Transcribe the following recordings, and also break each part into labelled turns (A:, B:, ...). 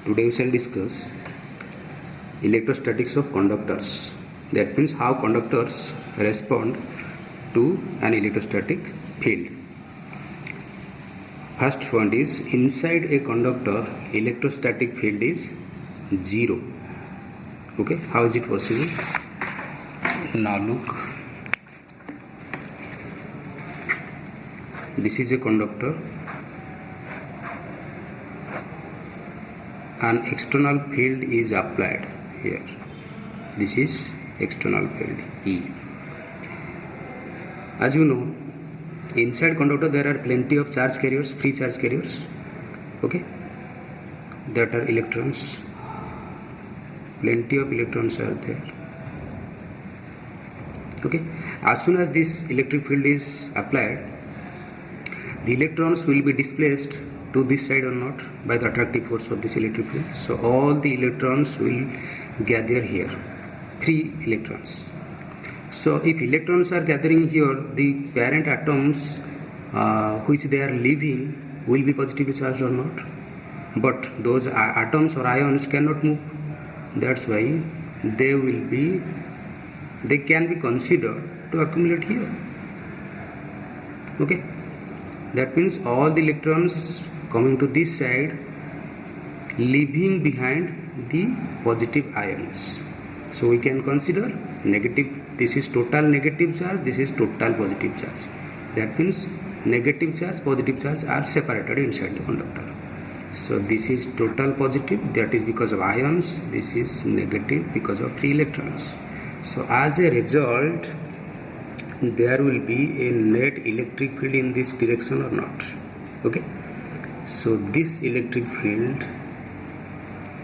A: Today we shall discuss electrostatics of conductors. That means how conductors respond to an electrostatic field. First point is, inside a conductor electrostatic field is zero. Okay, how is it possible? Now look, this is a conductor. An external field is applied here. This is external field E. As you know, inside conductor there are plenty of charge carriers, free charge carriers, okay, that are electrons. Plenty of electrons are there, okay. As soon as this electric field is applied, the electrons will be displaced to this side or not by the attractive force of this electric field. So all the electrons will gather here, free electrons. So if electrons are gathering here, the parent atoms which they are leaving will be positively charged or not, but those atoms or ions cannot move. That's why they can be considered to accumulate here, okay. That means all the electrons coming to this side, leaving behind the positive ions. So we can consider negative. This is total negative charge, this is total positive charge. That means negative charge, positive charge are separated inside the conductor. So this is total positive, that is because of ions. This is negative because of free electrons. So as a result, there will be a net electric field in this direction or not, okay. So this electric field,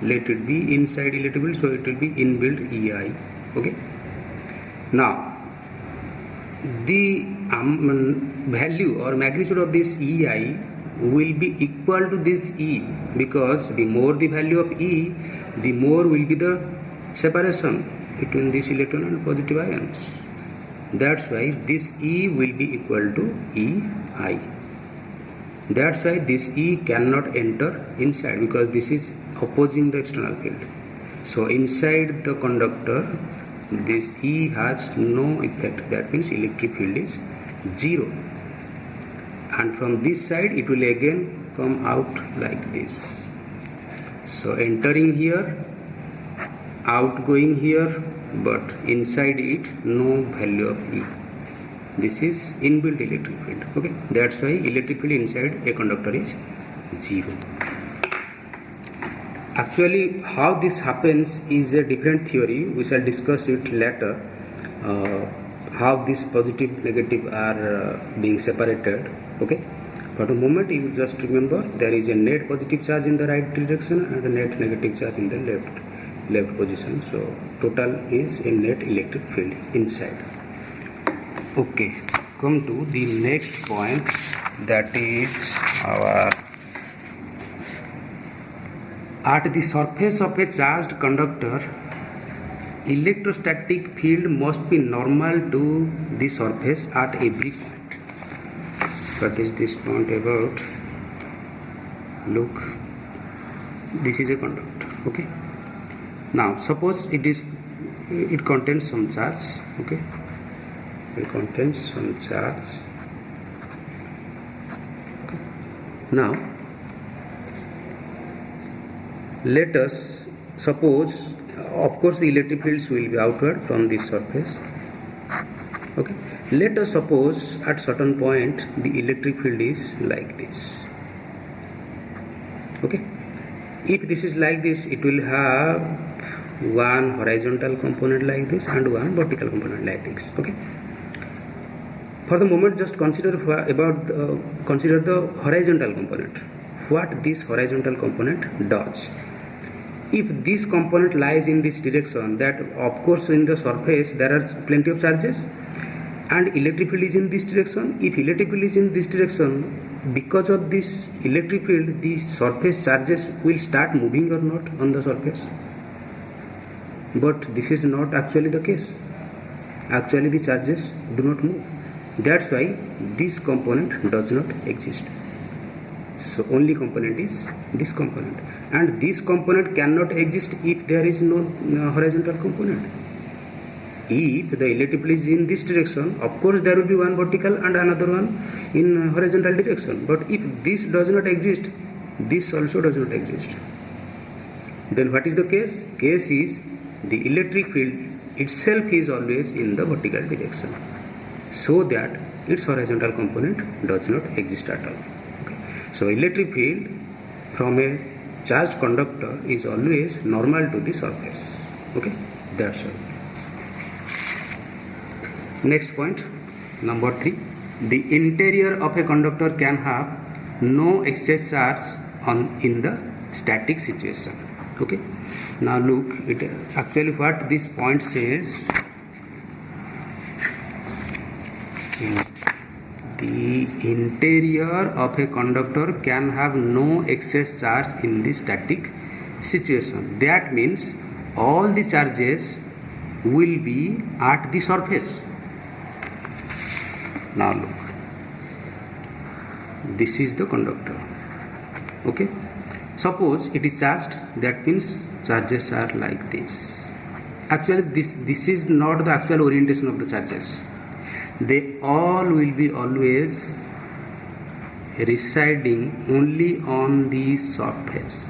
A: let it be inside electric field, so it will be inbuilt EI, okay. Now the value or magnitude of this EI will be equal to this E, because the more the value of E, the more will be the separation between this electron and positive ions. That's why this E will be equal to EI. That's why this E cannot enter inside, because this is opposing the external field. So inside the conductor, this E has no effect. That means electric field is zero. And from this side it will again come out like this. So entering here, outgoing here, but inside it no value of E. This is inbuilt electric field, okay. That's why electric field inside a conductor is zero. Actually, how this happens is a different theory. We shall discuss it later, how this positive negative are being separated, okay. For the moment, you just remember there is a net positive charge in the right direction and a net negative charge in the left position. So total is a net electric field inside. Okay, come to the next point, that is our at the surface of a charged conductor, electrostatic field must be normal to the surface at every point. What is this point about? Look, this is a conductor, okay. Now suppose it contains some charge, okay. It contains some charge. Okay. Now let us suppose, of course the electric fields will be outward from this surface, okay. Let us suppose at certain point the electric field is like this, okay. If this is like this, it will have one horizontal component like this and one vertical component like this, okay. For the moment, just consider the horizontal component. What this horizontal component does. If this component lies in this direction, that of course in the surface there are plenty of charges, and electric field is in this direction. If electric field is in this direction, because of this electric field, the surface charges will start moving or not on the surface. But this is not actually the case. Actually the charges do not move. That's why this component does not exist. So only component is this component, and this component cannot exist if there is no horizontal component. If the electric field is in this direction, of course there will be one vertical and another one in horizontal direction. But if this does not exist, this also does not exist. Then what is the case? Case is the electric field itself is always in the vertical direction, so that its horizontal component does not exist at all. Okay. So electric field from a charged conductor is always normal to the surface. Okay, that's all. Next point, number 3. The interior of a conductor can have no excess charge in the static situation. Okay. Now look, it actually what this point says. The interior of a conductor can have no excess charge in the static situation. That means all the charges will be at the surface. Now look, this is the conductor. Okay, suppose it is charged, that means charges are like this. Actually this is not the actual orientation of the charges. They all will be always residing only on the surface.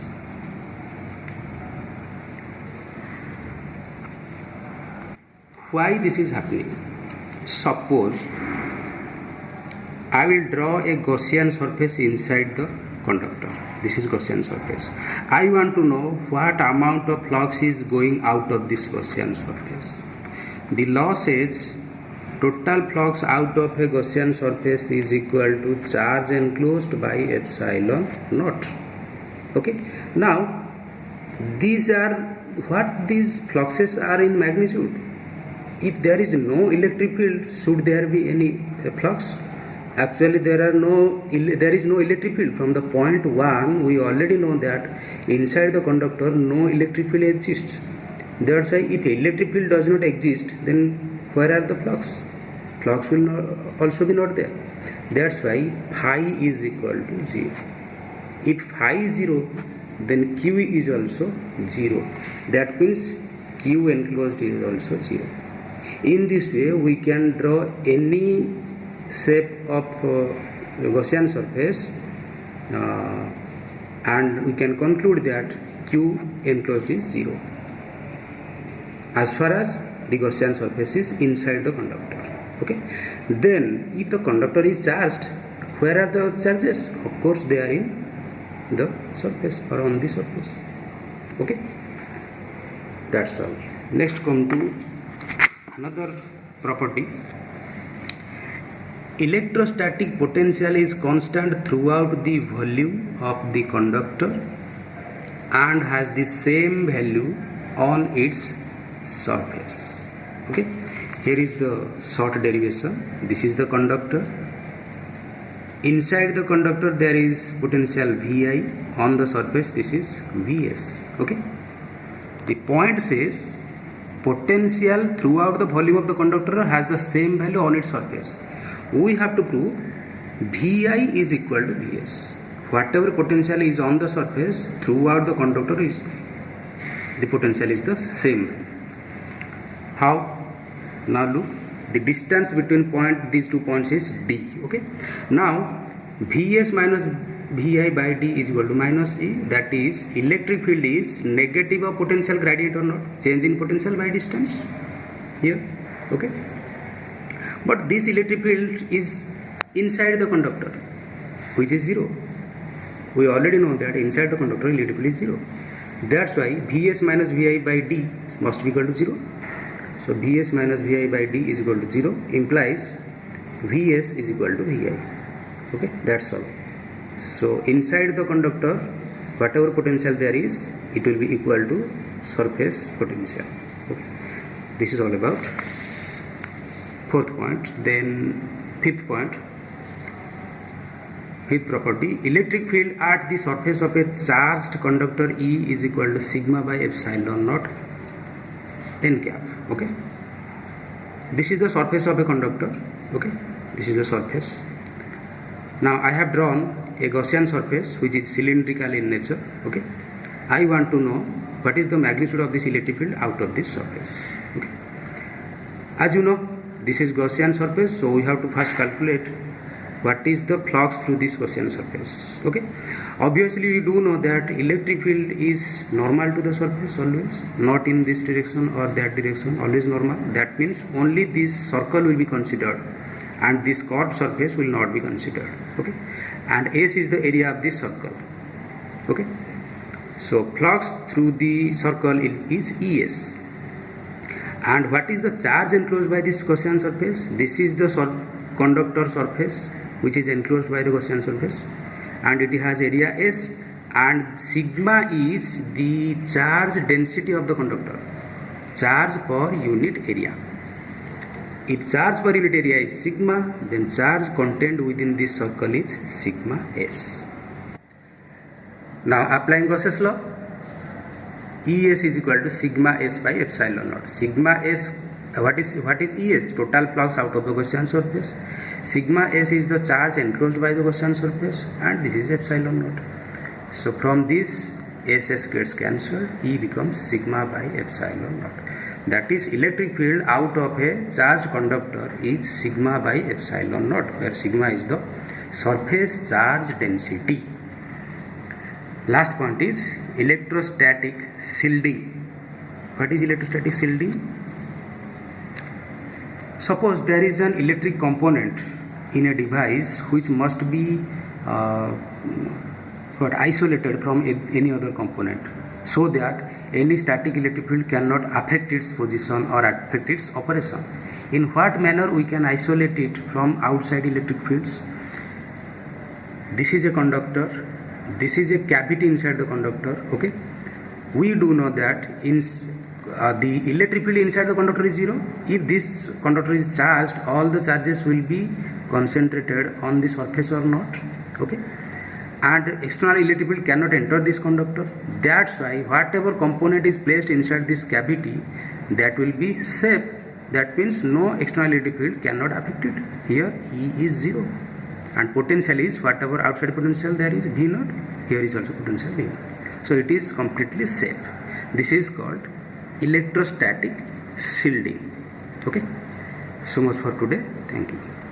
A: Why this is happening? Suppose I will draw a Gaussian surface inside the conductor. This is Gaussian surface. I want to know what amount of flux is going out of this Gaussian surface. The law says total flux out of a Gaussian surface is equal to charge enclosed by epsilon naught. Okay. Now these are what these fluxes are in magnitude. If there is no electric field, should there be any flux? Actually there is no electric field. From the point 1 we already know that inside the conductor no electric field exists. That's why if electric field does not exist, then where are the flux? Flux will also be not there. That's why phi is equal to 0. If phi is 0, then Q is also 0. That means Q enclosed is also 0. In this way we can draw any shape of Gaussian surface and we can conclude that Q enclosed is 0 as far as the Gaussian surface is inside the conductor. Okay. Then if the conductor is charged, where are the charges? Of course they are in the surface or on the surface. Okay, that's all. Next come to another property. Electrostatic potential is constant throughout the volume of the conductor and has the same value on its surface. Okay, here is the short derivation. This is the conductor. Inside the conductor there is potential Vi. On the surface this is Vs. Okay, the point says potential throughout the volume of the conductor has the same value on its surface. We have to prove Vi is equal to Vs. Whatever potential is on the surface throughout the conductor is the potential is the same. How? Now look, the distance between these 2 points is d. Okay. Now Vs minus Vi by d is equal to minus E. That is, electric field is negative of potential gradient or not? Change in potential by distance here. Okay. But this electric field is inside the conductor, which is 0. We already know that inside the conductor electric field is 0. That's why Vs minus Vi by d must be equal to 0. So Vs minus Vi by d is equal to 0 implies Vs is equal to Vi. Okay, that's all. So inside the conductor, whatever potential there is, it will be equal to surface potential. Okay. This is all about fourth point. Then fifth point, fifth property, electric field at the surface of a charged conductor E is equal to sigma by epsilon naught n cap. Okay, this is the surface of a conductor. Okay, this is the surface. Now I have drawn a Gaussian surface which is cylindrical in nature. Okay, I want to know what is the magnitude of this electric field out of this surface. Okay, as you know, this is Gaussian surface, so we have to first calculate what is the flux through this Gaussian surface. Okay, obviously you do know that electric field is normal to the surface always, not in this direction or that direction, always normal. That means only this circle will be considered and this curved surface will not be considered. Okay, and S is the area of this circle. Okay, so flux through the circle is ES. And what is the charge enclosed by this Gaussian surface? This is the conductor surface which is enclosed by the Gaussian surface, and it has area S, and sigma is the charge density of the conductor, charge per unit area. If charge per unit area is sigma, then charge contained within this circle is sigma S. Now applying Gauss's law, ES is equal to sigma S by epsilon naught. Sigma S, what is ES? Total flux out of the Gaussian surface. Sigma S is the charge enclosed by the Gaussian surface, and this is epsilon naught. So from this, SS gets cancelled, E becomes sigma by epsilon naught. That is, electric field out of a charged conductor is sigma by epsilon naught, where sigma is the surface charge density. Last point is electrostatic shielding. What is electrostatic shielding? Suppose there is an electric component in a device which must be isolated from any other component, so that any static electric field cannot affect its position or affect its operation. In what manner we can isolate it from outside electric fields? This is a conductor, this is a cavity inside the conductor. Okay, we do know that in the electric field inside the conductor is 0. If this conductor is charged, all the charges will be concentrated on the surface or not. Okay, and external electric field cannot enter this conductor. That's why whatever component is placed inside this cavity, that will be safe. That means no external electric field cannot affect it. Here E is 0, and potential is whatever outside potential there is V0. Here is also potential V0. So it is completely safe. This is called electrostatic shielding. Okay, so much for today. Thank you.